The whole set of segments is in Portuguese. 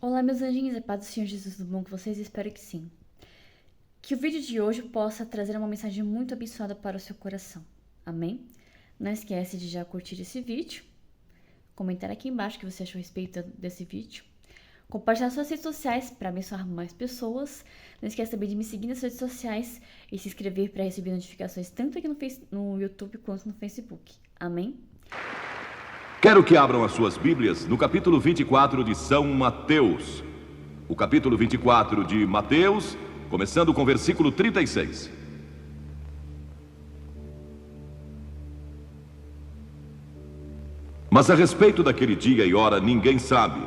Olá, meus anjinhos, a paz do Senhor Jesus, tudo bom com vocês? Espero que sim. Que o vídeo de hoje possa trazer uma mensagem muito abençoada para o seu coração. Amém? Não esquece de já curtir esse vídeo, comentar aqui embaixo o que você achou a respeito desse vídeo, compartilhar nas suas redes sociais para abençoar mais pessoas. Não esquece também de me seguir nas redes sociais e se inscrever para receber notificações tanto aqui no YouTube quanto no Facebook. Amém? Quero que abram as suas Bíblias no capítulo 24 de São Mateus. O capítulo 24 de Mateus, começando com o versículo 36. Mas a respeito daquele dia e hora ninguém sabe,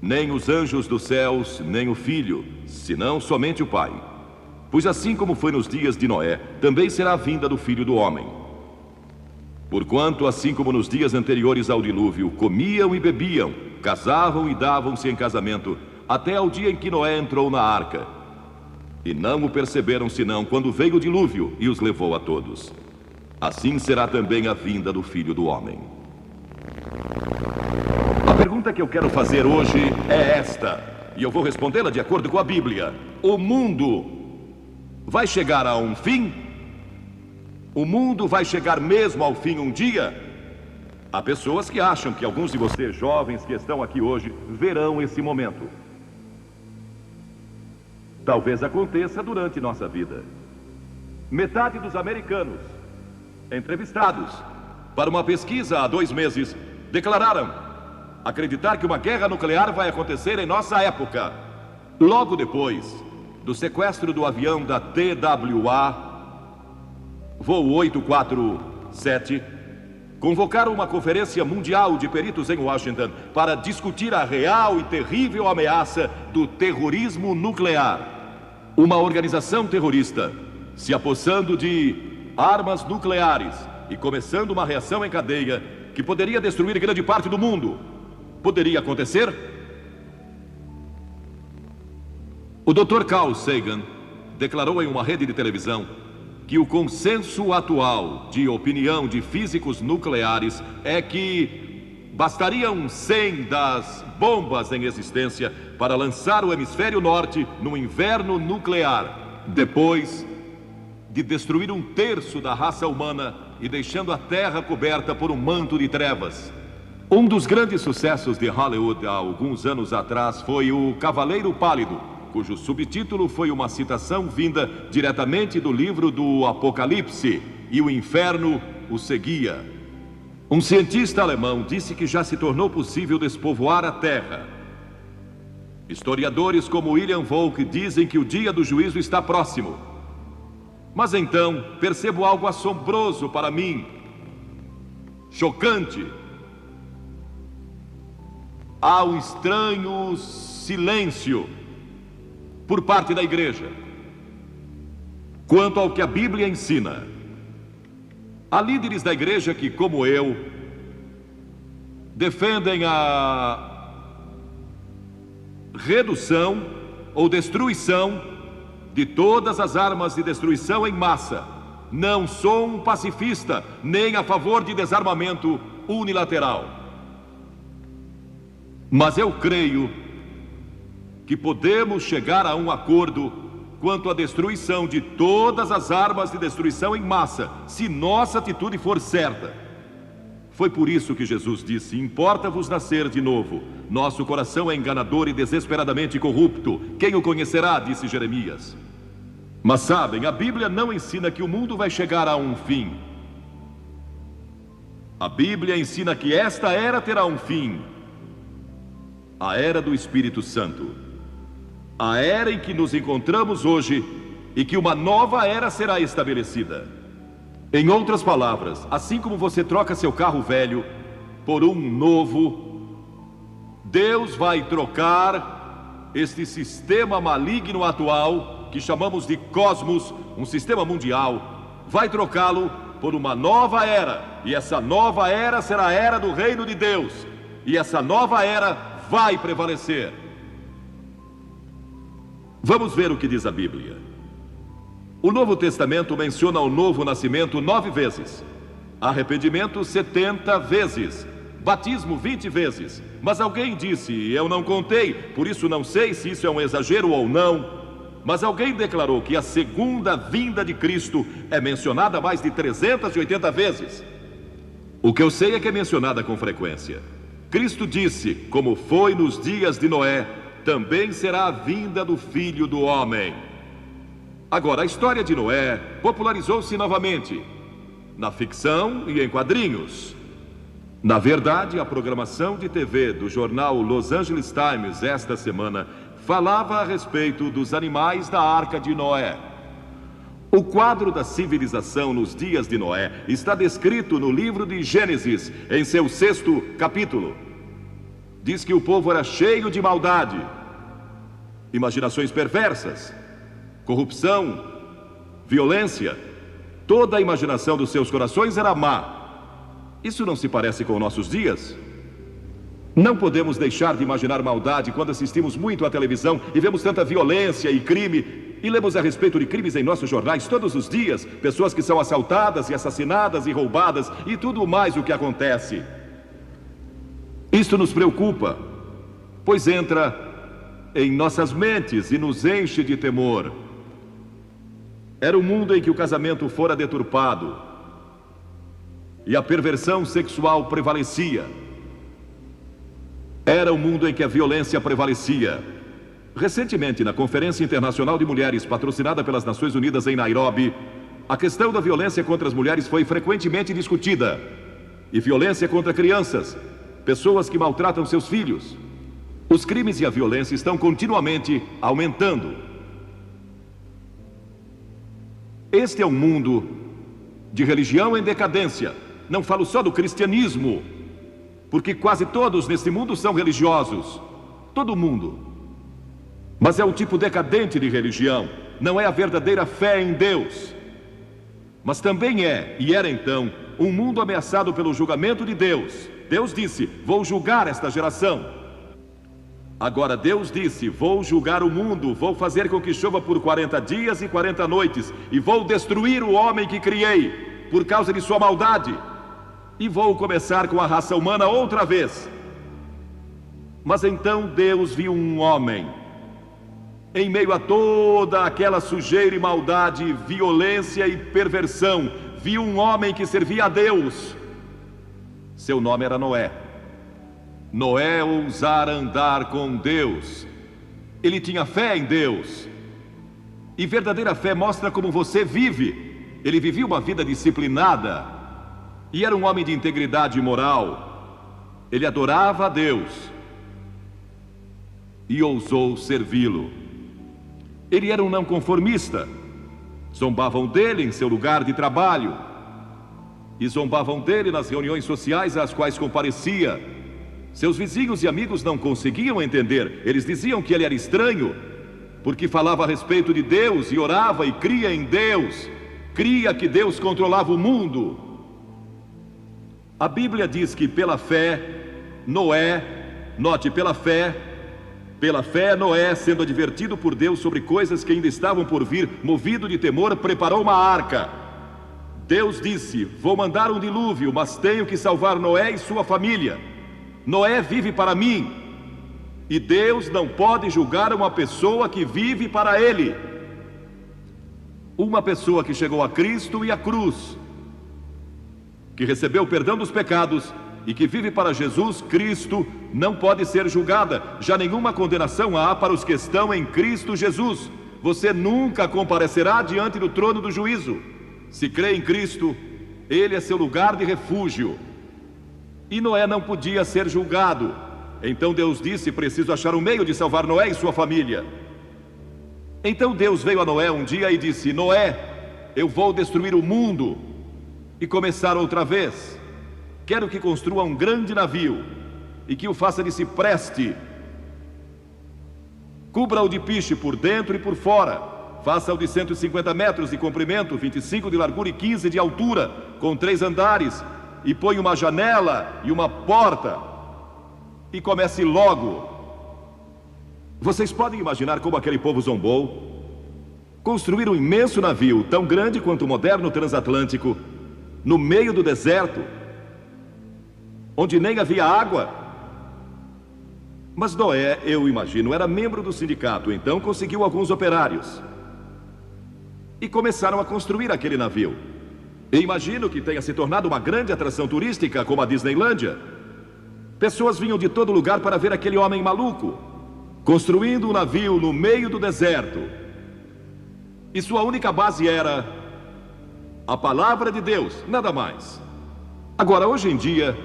nem os anjos dos céus, nem o Filho, senão somente o Pai. Pois assim como foi nos dias de Noé, também será a vinda do Filho do Homem. Porquanto, assim como nos dias anteriores ao dilúvio, comiam e bebiam, casavam e davam-se em casamento, até ao dia em que Noé entrou na arca. E não o perceberam senão quando veio o dilúvio e os levou a todos. Assim será também a vinda do Filho do Homem. A pergunta que eu quero fazer hoje é esta, e eu vou respondê-la de acordo com a Bíblia. O mundo vai chegar a um fim? O mundo vai chegar mesmo ao fim um dia? Há pessoas que acham que alguns de vocês jovens que estão aqui hoje verão esse momento. Talvez aconteça durante nossa vida. Metade dos americanos entrevistados para uma pesquisa há 2 meses declararam acreditar que uma guerra nuclear vai acontecer em nossa época. Logo depois do sequestro do avião da TWA Voo 847, convocaram uma conferência mundial de peritos em Washington para discutir a real e terrível ameaça do terrorismo nuclear. Uma organização terrorista se apossando de armas nucleares e começando uma reação em cadeia que poderia destruir grande parte do mundo. Poderia acontecer? O Dr. Carl Sagan declarou em uma rede de televisão que o consenso atual de opinião de físicos nucleares é que bastariam 100 das bombas em existência para lançar o hemisfério norte no inverno nuclear, depois de destruir 1/3 da raça humana e deixando a Terra coberta por um manto de trevas. Um dos grandes sucessos de Hollywood há alguns anos atrás foi O Cavaleiro Pálido, cujo subtítulo foi uma citação vinda diretamente do livro do Apocalipse, e o inferno o seguia. Um cientista alemão disse que já se tornou possível despovoar a Terra. Historiadores como William Volk dizem que o dia do juízo está próximo. Mas então percebo algo assombroso para mim, chocante. Há um estranho silêncio por parte da igreja quanto ao que a Bíblia ensina. Há líderes da igreja que, como eu, defendem a redução ou destruição de todas as armas de destruição em massa. Não sou um pacifista, nem a favor de desarmamento unilateral. Mas eu creio que podemos chegar a um acordo quanto à destruição de todas as armas de destruição em massa, se nossa atitude for certa. Foi por isso que Jesus disse: importa-vos nascer de novo. Nosso coração é enganador e desesperadamente corrupto. Quem o conhecerá? Disse Jeremias. Mas sabem, a Bíblia não ensina que o mundo vai chegar a um fim. A Bíblia ensina que esta era terá um fim. A era do Espírito Santo. A era em que nos encontramos hoje e que uma nova era será estabelecida. Em outras palavras, assim como você troca seu carro velho por um novo, Deus vai trocar este sistema maligno atual, que chamamos de cosmos, um sistema mundial, vai trocá-lo por uma nova era. E essa nova era será a era do reino de Deus. E essa nova era vai prevalecer. Vamos ver o que diz a Bíblia. O Novo Testamento menciona o novo nascimento 9 vezes, arrependimento 70 vezes, batismo 20 vezes. Mas alguém disse, eu não contei, por isso não sei se isso é um exagero ou não. Mas alguém declarou que a segunda vinda de Cristo é mencionada mais de 380 vezes. O que eu sei é que é mencionada com frequência. Cristo disse, como foi nos dias de Noé, também será a vinda do Filho do Homem. Agora, a história de Noé popularizou-se novamente, na ficção e em quadrinhos. Na verdade, a programação de TV do jornal Los Angeles Times esta semana falava a respeito dos animais da Arca de Noé. O quadro da civilização nos dias de Noé está descrito no livro de Gênesis, em seu 6º capítulo. Diz que o povo era cheio de maldade, imaginações perversas, corrupção, violência. Toda a imaginação dos seus corações era má. Isso não se parece com nossos dias? Não podemos deixar de imaginar maldade quando assistimos muito à televisão e vemos tanta violência e crime, e lemos a respeito de crimes em nossos jornais todos os dias, pessoas que são assaltadas e assassinadas e roubadas e tudo mais o que acontece. Isto nos preocupa, pois entra em nossas mentes e nos enche de temor. Era um mundo em que o casamento fora deturpado e a perversão sexual prevalecia. Era um mundo em que a violência prevalecia. Recentemente, na Conferência Internacional de Mulheres, patrocinada pelas Nações Unidas em Nairobi, a questão da violência contra as mulheres foi frequentemente discutida. E violência contra crianças, pessoas que maltratam seus filhos. Os crimes e a violência estão continuamente aumentando. Este é um mundo de religião em decadência. Não falo só do cristianismo, porque quase todos neste mundo são religiosos. Todo mundo. Mas é um tipo decadente de religião. Não é a verdadeira fé em Deus. Mas também é, e era então, um mundo ameaçado pelo julgamento de Deus. Deus disse, vou julgar esta geração. Agora Deus disse, vou julgar o mundo, vou fazer com que chova por 40 dias e 40 noites, e vou destruir o homem que criei, por causa de sua maldade. E vou começar com a raça humana outra vez. Mas então Deus viu um homem, em meio a toda aquela sujeira e maldade, violência e perversão, viu um homem que servia a Deus. Seu nome era Noé. Noé ousara andar com Deus. Ele tinha fé em Deus. E verdadeira fé mostra como você vive. Ele vivia uma vida disciplinada. E era um homem de integridade moral. Ele adorava a Deus e ousou servi-lo. Ele era um não conformista. Zombavam dele em seu lugar de trabalho e zombavam dele nas reuniões sociais às quais comparecia. Seus vizinhos e amigos não conseguiam entender. Eles diziam que ele era estranho, porque falava a respeito de Deus e orava e cria em Deus. Cria que Deus controlava o mundo. A Bíblia diz que pela fé, Noé, note, pela fé Noé, sendo advertido por Deus sobre coisas que ainda estavam por vir, movido de temor, preparou uma arca. Deus disse, vou mandar um dilúvio, mas tenho que salvar Noé e sua família. Noé vive para mim, e Deus não pode julgar uma pessoa que vive para Ele. Uma pessoa que chegou a Cristo e à cruz, que recebeu o perdão dos pecados e que vive para Jesus Cristo, não pode ser julgada. Já nenhuma condenação há para os que estão em Cristo Jesus. Você nunca comparecerá diante do trono do juízo. Se crê em Cristo, Ele é seu lugar de refúgio. E Noé não podia ser julgado. Então Deus disse, preciso achar um meio de salvar Noé e sua família. Então Deus veio a Noé um dia e disse, Noé, eu vou destruir o mundo e começar outra vez. Quero que construa um grande navio e que o faça de cipreste. Cubra-o de piche por dentro e por fora. Faça-o de 150 metros de comprimento, 25 de largura e 15 de altura, com 3 andares, e põe uma janela e uma porta. E comece logo. Vocês podem imaginar como aquele povo zombou? Construir um imenso navio, tão grande quanto o moderno transatlântico, no meio do deserto. onde nem havia água. Mas Noé, eu imagino, era membro do sindicato, então conseguiu alguns operários. E começaram a construir aquele navio. E imagino que tenha se tornado uma grande atração turística, como a Disneylândia. Pessoas vinham de todo lugar para ver aquele homem maluco, construindo um navio no meio do deserto. E sua única base era a palavra de Deus, nada mais. Agora, hoje em dia,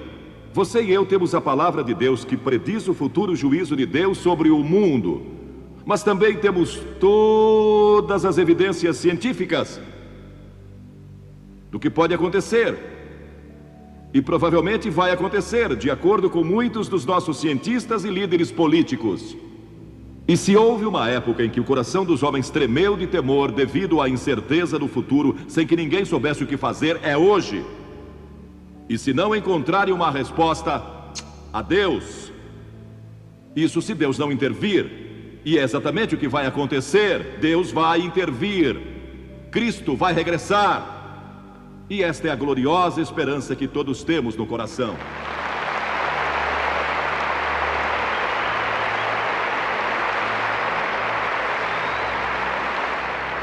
você e eu temos a palavra de Deus que prediz o futuro juízo de Deus sobre o mundo. Mas também temos todas as evidências científicas do que pode acontecer. E provavelmente vai acontecer, de acordo com muitos dos nossos cientistas e líderes políticos. E se houve uma época em que o coração dos homens tremeu de temor devido à incerteza do futuro, sem que ninguém soubesse o que fazer, é hoje. E se não encontrarem uma resposta, adeus. Isso se Deus não intervir. E é exatamente o que vai acontecer. Deus vai intervir. Cristo vai regressar. E esta é a gloriosa esperança que todos temos no coração.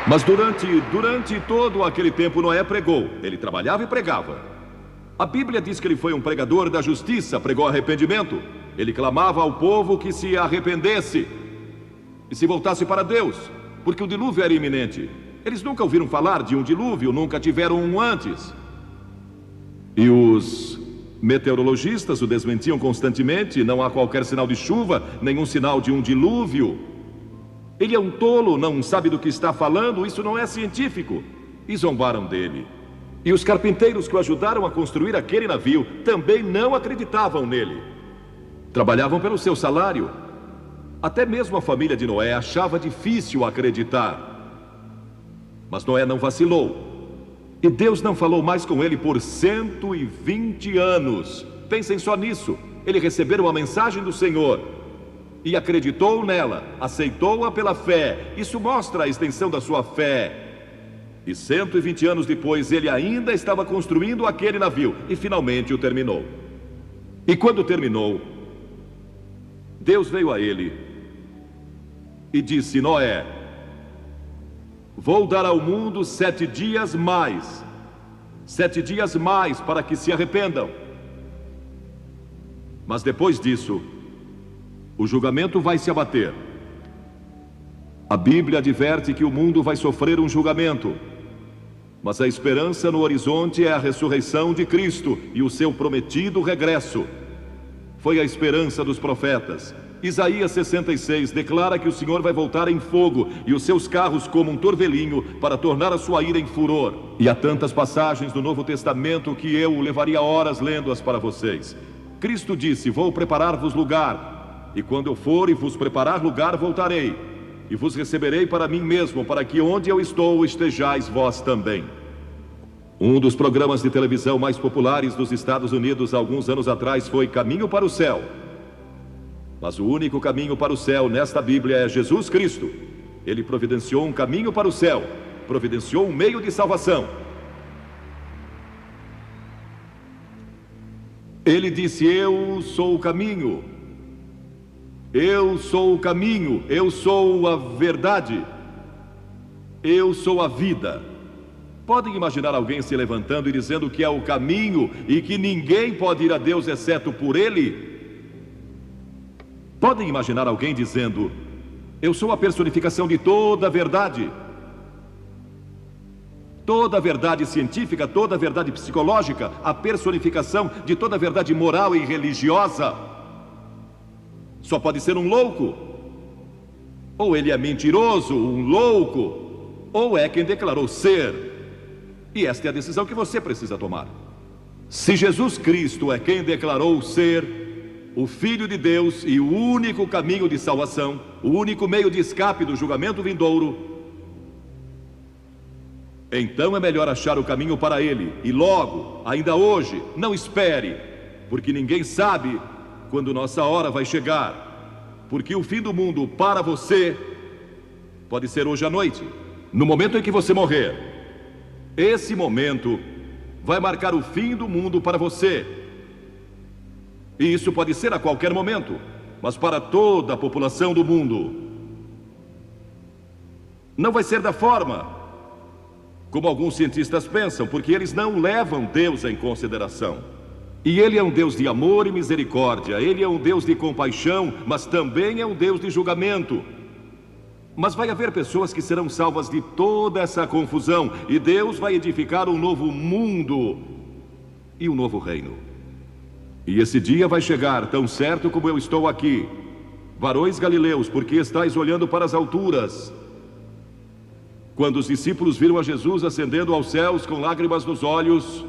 Mas durante todo aquele tempo Noé pregou. Ele trabalhava e pregava. A Bíblia diz que ele foi um pregador da justiça, pregou arrependimento. Ele clamava ao povo que se arrependesse e se voltasse para Deus, porque o dilúvio era iminente. Eles nunca ouviram falar de um dilúvio, nunca tiveram um antes. E os meteorologistas o desmentiam constantemente. Não há qualquer sinal de chuva, nenhum sinal de um dilúvio. Ele é um tolo, não sabe do que está falando, isso não é científico. E zombaram dele. E os carpinteiros que o ajudaram a construir aquele navio também não acreditavam nele. Trabalhavam pelo seu salário. Até mesmo a família de Noé achava difícil acreditar. Mas Noé não vacilou. E Deus não falou mais com ele por 120 anos. Pensem só nisso. Ele recebeu a mensagem do Senhor e acreditou nela, aceitou-a pela fé. Isso mostra a extensão da sua fé. E 120 anos depois, ele ainda estava construindo aquele navio e finalmente o terminou. E quando terminou, Deus veio a ele e disse: Noé, vou dar ao mundo 7 dias mais. 7 dias mais para que se arrependam. Mas depois disso, o julgamento vai se abater. A Bíblia adverte que o mundo vai sofrer um julgamento. Mas a esperança no horizonte é a ressurreição de Cristo e o seu prometido regresso. Foi a esperança dos profetas. Isaías 66 declara que o Senhor vai voltar em fogo e os seus carros como um torvelinho para tornar a sua ira em furor. E há tantas passagens do Novo Testamento que eu levaria horas lendo-as para vocês. Cristo disse: vou preparar-vos lugar, e quando eu for e vos preparar lugar, voltarei, e vos receberei para mim mesmo, para que onde eu estou estejais vós também. Um dos programas de televisão mais populares dos Estados Unidos há alguns anos atrás foi Caminho para o Céu. Mas o único caminho para o céu nesta Bíblia é Jesus Cristo. Ele providenciou um caminho para o céu, providenciou um meio de salvação. Ele disse: eu sou o caminho, eu sou o caminho, eu sou a verdade, eu sou a vida. Podem imaginar alguém se levantando e dizendo que é o caminho e que ninguém pode ir a Deus exceto por Ele? Podem imaginar alguém dizendo: eu sou a personificação de toda a verdade. Toda a verdade científica, toda a verdade psicológica, a personificação de toda a verdade moral e religiosa. Só pode ser um louco. Ou ele é mentiroso, um louco, ou é quem declarou ser. E esta é a decisão que você precisa tomar. Se Jesus Cristo é quem declarou ser o Filho de Deus e o único caminho de salvação, o único meio de escape do julgamento vindouro, então é melhor achar o caminho para Ele, e logo, ainda hoje. Não espere, porque ninguém sabe quando nossa hora vai chegar, porque o fim do mundo para você pode ser hoje à noite, no momento em que você morrer. Esse momento vai marcar o fim do mundo para você. E isso pode ser a qualquer momento, mas para toda a população do mundo. Não vai ser da forma como alguns cientistas pensam, porque eles não levam Deus em consideração. E Ele é um Deus de amor e misericórdia, Ele é um Deus de compaixão, mas também é um Deus de julgamento. Mas vai haver pessoas que serão salvas de toda essa confusão, e Deus vai edificar um novo mundo e um novo reino. E esse dia vai chegar, tão certo como eu estou aqui. Varões galileus, por que estáis olhando para as alturas? Quando os discípulos viram a Jesus ascendendo aos céus com lágrimas nos olhos,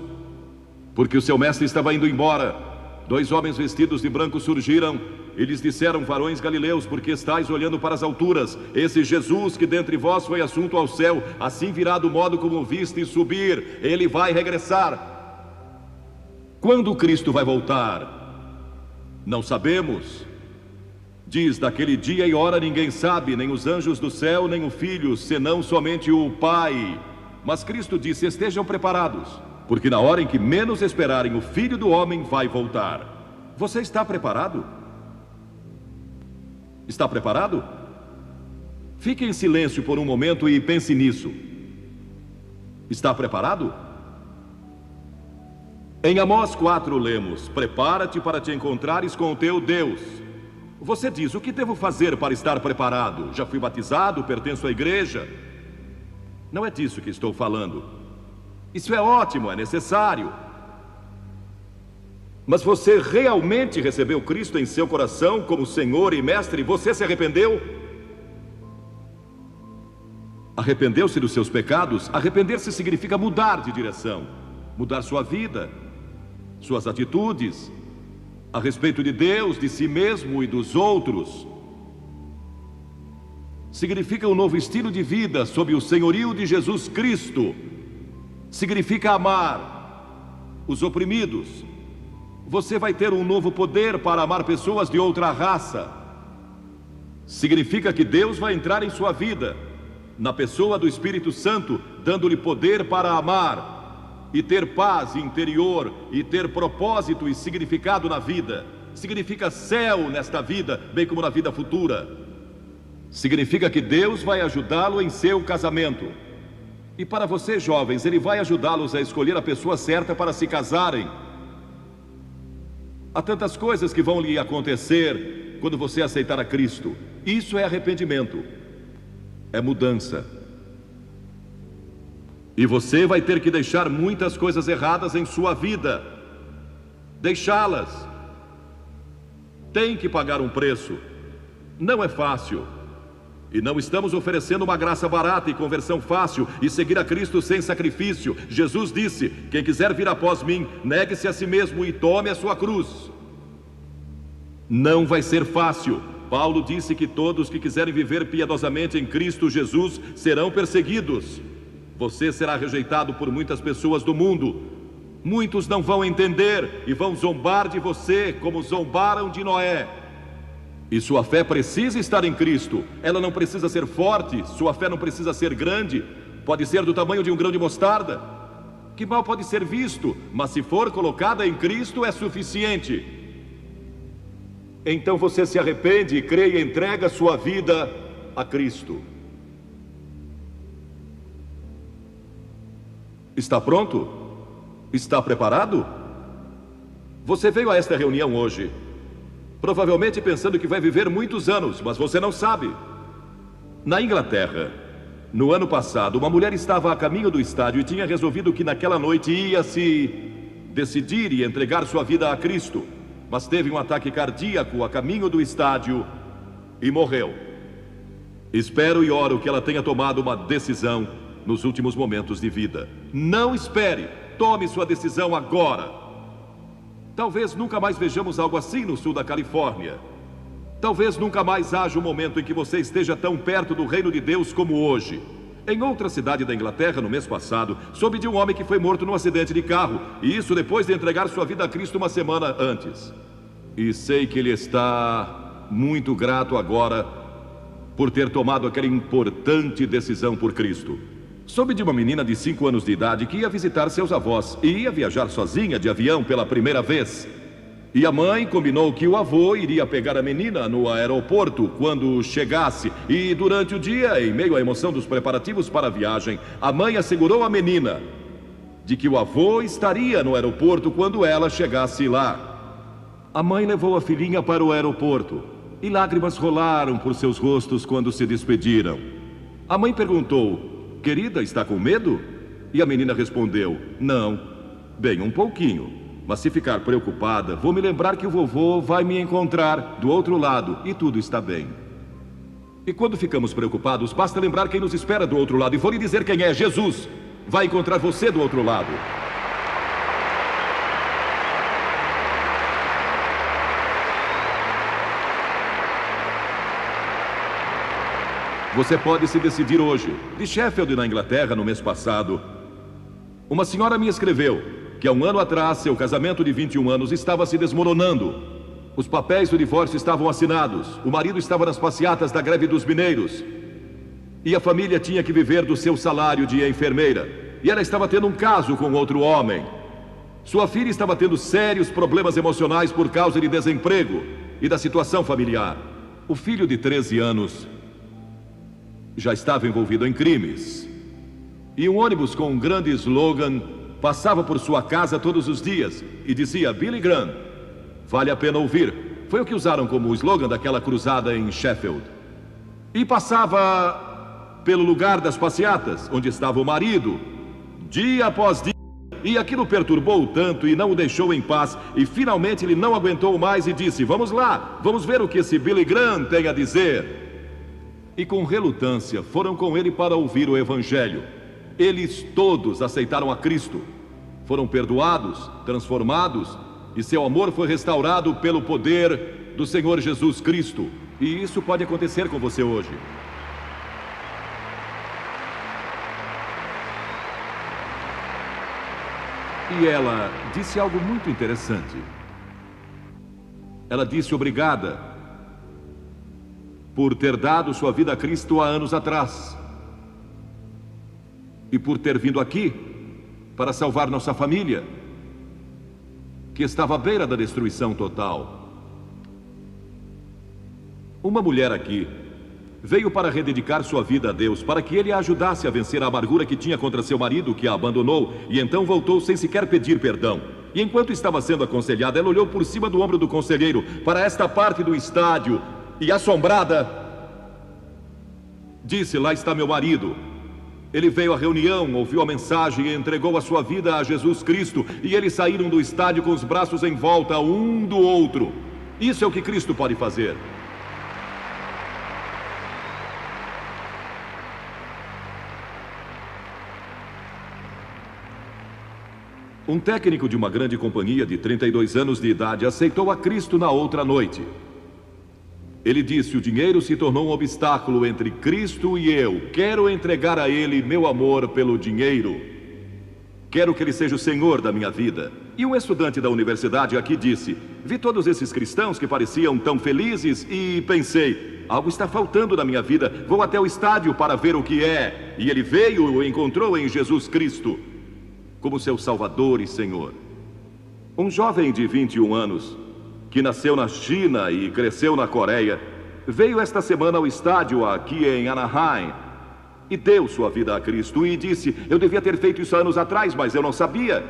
porque o seu mestre estava indo embora, 2 homens vestidos de branco surgiram e lhes disseram: varões galileus, por que estáis olhando para as alturas? Esse Jesus que dentre vós foi assunto ao céu, assim virá do modo como o vistes subir, ele vai regressar. Quando Cristo vai voltar? Não sabemos. Diz: daquele dia e hora ninguém sabe, nem os anjos do céu, nem o Filho, senão somente o Pai. Mas Cristo disse: estejam preparados, porque na hora em que menos esperarem, o Filho do Homem vai voltar. Você está preparado? Está preparado? Fique em silêncio por um momento e pense nisso. Está preparado? Em Amós 4 lemos: prepara-te para te encontrares com o teu Deus. Você diz: o que devo fazer para estar preparado? Já fui batizado, pertenço à igreja. Não é disso que estou falando. Isso é ótimo, é necessário. Mas você realmente recebeu Cristo em seu coração como Senhor e Mestre? Você se arrependeu? Arrependeu-se dos seus pecados? Arrepender-se significa mudar de direção, mudar sua vida, suas atitudes, a respeito de Deus, de si mesmo e dos outros. Significa um novo estilo de vida sob o senhorio de Jesus Cristo. Significa amar os oprimidos. Você vai ter um novo poder para amar pessoas de outra raça. Significa que Deus vai entrar em sua vida, na pessoa do Espírito Santo, dando-lhe poder para amar e ter paz interior e ter propósito e significado na vida. Significa céu nesta vida, bem como na vida futura. Significa que Deus vai ajudá-lo em seu casamento. E para vocês jovens, Ele vai ajudá-los a escolher a pessoa certa para se casarem. Há tantas coisas que vão lhe acontecer quando você aceitar a Cristo. Isso é arrependimento, é mudança. E você vai ter que deixar muitas coisas erradas em sua vida. Deixá-las. Tem que pagar um preço. Não é fácil. E não estamos oferecendo uma graça barata e conversão fácil e seguir a Cristo sem sacrifício. Jesus disse: quem quiser vir após mim, negue-se a si mesmo e tome a sua cruz. Não vai ser fácil. Paulo disse que todos que quiserem viver piedosamente em Cristo Jesus serão perseguidos. Você será rejeitado por muitas pessoas do mundo. Muitos não vão entender e vão zombar de você como zombaram de Noé. E sua fé precisa estar em Cristo. Ela não precisa ser forte, sua fé não precisa ser grande. Pode ser do tamanho de um grão de mostarda, que mal pode ser visto, mas se for colocada em Cristo é suficiente. Então você se arrepende e crê e entrega sua vida a Cristo. Está pronto? Está preparado? Você veio a esta reunião hoje provavelmente pensando que vai viver muitos anos, mas você não sabe. Na Inglaterra, no ano passado, uma mulher estava a caminho do estádio e tinha resolvido que naquela noite ia se decidir e entregar sua vida a Cristo, mas teve um ataque cardíaco a caminho do estádio e morreu. Espero e oro que ela tenha tomado uma decisão nos últimos momentos de vida. Não espere, tome sua decisão agora. Talvez nunca mais vejamos algo assim no sul da Califórnia. Talvez nunca mais haja um momento em que você esteja tão perto do reino de Deus como hoje. Em outra cidade da Inglaterra, no mês passado, soube de um homem que foi morto num acidente de carro, e isso depois de entregar sua vida a Cristo uma semana antes. E sei que ele está muito grato agora por ter tomado aquela importante decisão por Cristo. Soube de uma menina de 5 anos de idade que ia visitar seus avós e ia viajar sozinha de avião pela primeira vez. E a mãe combinou que o avô iria pegar a menina no aeroporto quando chegasse. E durante o dia, em meio à emoção dos preparativos para a viagem, a mãe assegurou à menina de que o avô estaria no aeroporto quando ela chegasse lá. A mãe levou a filhinha para o aeroporto e lágrimas rolaram por seus rostos quando se despediram. A mãe perguntou: querida, está com medo? E a menina respondeu: não, bem, um pouquinho. Mas se ficar preocupada, vou me lembrar que o vovô vai me encontrar do outro lado e tudo está bem. E quando ficamos preocupados, basta lembrar quem nos espera do outro lado e for lhe dizer quem é: Jesus vai encontrar você do outro lado. Você pode se decidir hoje. De Sheffield, na Inglaterra, no mês passado, uma senhora me escreveu que há um ano atrás seu casamento de 21 anos estava se desmoronando. Os papéis do divórcio estavam assinados, o marido estava nas passeatas da greve dos mineiros e a família tinha que viver do seu salário de enfermeira. E ela estava tendo um caso com outro homem. Sua filha estava tendo sérios problemas emocionais por causa de desemprego e da situação familiar. O filho de 13 anos já estava envolvido em crimes. E um ônibus com um grande slogan passava por sua casa todos os dias e dizia: Billy Graham, vale a pena ouvir. Foi o que usaram como slogan daquela cruzada em Sheffield. E passava pelo lugar das passeatas, onde estava o marido, dia após dia. E aquilo perturbou-o tanto e não o deixou em paz. E finalmente ele não aguentou mais e disse: vamos lá, vamos ver o que esse Billy Graham tem a dizer. E com relutância foram com ele para ouvir o evangelho. Eles todos aceitaram a Cristo, foram perdoados, transformados, e seu amor foi restaurado pelo poder do Senhor Jesus Cristo. E isso pode acontecer com você hoje. E ela disse algo muito interessante. Ela disse: obrigada por ter dado sua vida a Cristo há anos atrás. E por ter vindo aqui para salvar nossa família, que estava à beira da destruição total. Uma mulher aqui veio para rededicar sua vida a Deus, para que Ele a ajudasse a vencer a amargura que tinha contra seu marido, que a abandonou, e então voltou sem sequer pedir perdão. E enquanto estava sendo aconselhada, ela olhou por cima do ombro do conselheiro para esta parte do estádio e, assombrada, disse: lá está meu marido. Ele veio à reunião, ouviu a mensagem e entregou a sua vida a Jesus Cristo. E eles saíram do estádio com os braços em volta um do outro. Isso é o que Cristo pode fazer. Um técnico de uma grande companhia de 32 anos de idade aceitou a Cristo na outra noite. Ele disse: o dinheiro se tornou um obstáculo entre Cristo e eu. Quero entregar a Ele meu amor pelo dinheiro. Quero que Ele seja o Senhor da minha vida. E um estudante da universidade aqui disse: vi todos esses cristãos que pareciam tão felizes e pensei: algo está faltando na minha vida. Vou até o estádio para ver o que é. E ele veio e o encontrou em Jesus Cristo como seu Salvador e Senhor. Um jovem de 21 anos que nasceu na China e cresceu na Coreia, veio esta semana ao estádio aqui em Anaheim e deu sua vida a Cristo e disse: eu devia ter feito isso anos atrás, mas eu não sabia.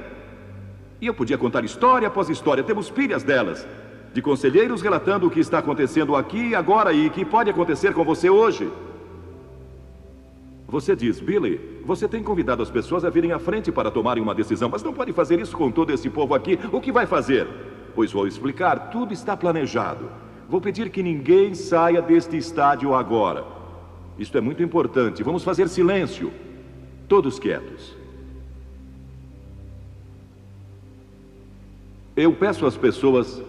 E eu podia contar história após história, temos pilhas delas, de conselheiros relatando o que está acontecendo aqui e agora e que pode acontecer com você hoje. Você diz: Billy, você tem convidado as pessoas a virem à frente para tomarem uma decisão, mas não pode fazer isso com todo esse povo aqui. O que vai fazer? Pois vou explicar, tudo está planejado. Vou pedir que ninguém saia deste estádio agora. Isto é muito importante. Vamos fazer silêncio. Todos quietos. Eu peço às pessoas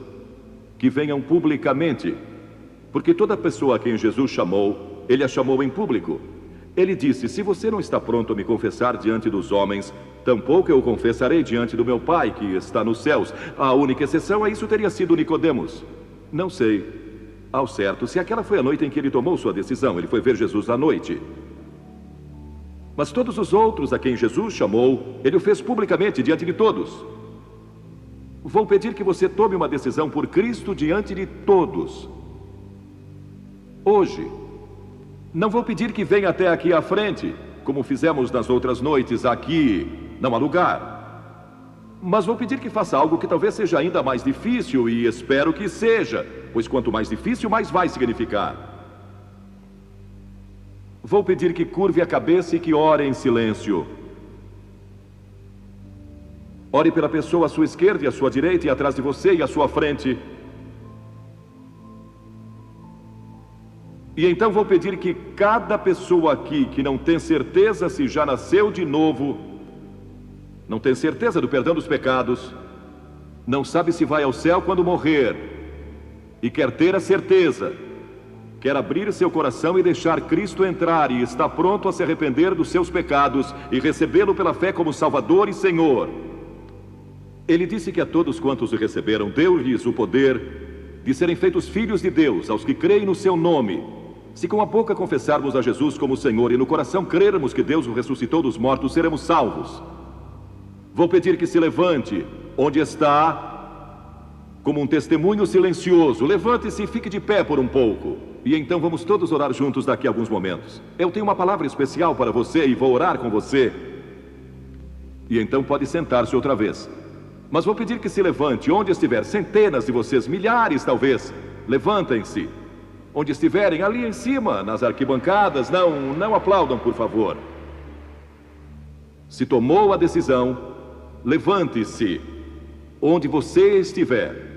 que venham publicamente, porque toda pessoa a quem Jesus chamou, Ele a chamou em público. Ele disse: se você não está pronto a me confessar diante dos homens, tampouco eu o confessarei diante do meu Pai que está nos céus. A única exceção a isso teria sido Nicodemos. Não sei ao certo se aquela foi a noite em que ele tomou sua decisão. Ele foi ver Jesus à noite. Mas todos os outros a quem Jesus chamou, Ele o fez publicamente diante de todos. Vou pedir que você tome uma decisão por Cristo diante de todos. Hoje. Não vou pedir que venha até aqui à frente, como fizemos nas outras noites. Aqui não há lugar. Mas vou pedir que faça algo que talvez seja ainda mais difícil, e espero que seja, pois quanto mais difícil, mais vai significar. Vou pedir que curve a cabeça e que ore em silêncio. Ore pela pessoa à sua esquerda e à sua direita, e atrás de você e à sua frente. E então vou pedir que cada pessoa aqui que não tem certeza se já nasceu de novo, não tem certeza do perdão dos pecados, não sabe se vai ao céu quando morrer, e quer ter a certeza, quer abrir seu coração e deixar Cristo entrar, e está pronto a se arrepender dos seus pecados e recebê-lo pela fé como Salvador e Senhor. Ele disse que a todos quantos o receberam, deu-lhes o poder de serem feitos filhos de Deus, aos que creem no seu nome. Se com a boca confessarmos a Jesus como Senhor e no coração crermos que Deus o ressuscitou dos mortos, seremos salvos. Vou pedir que se levante onde está, como um testemunho silencioso. Levante-se e fique de pé por um pouco. E então vamos todos orar juntos daqui a alguns momentos. Eu tenho uma palavra especial para você e vou orar com você. E então pode sentar-se outra vez. Mas vou pedir que se levante onde estiver. Centenas de vocês, milhares talvez. Levantem-se. Onde estiverem, ali em cima, nas arquibancadas, não aplaudam, por favor. Se tomou a decisão, levante-se onde você estiver.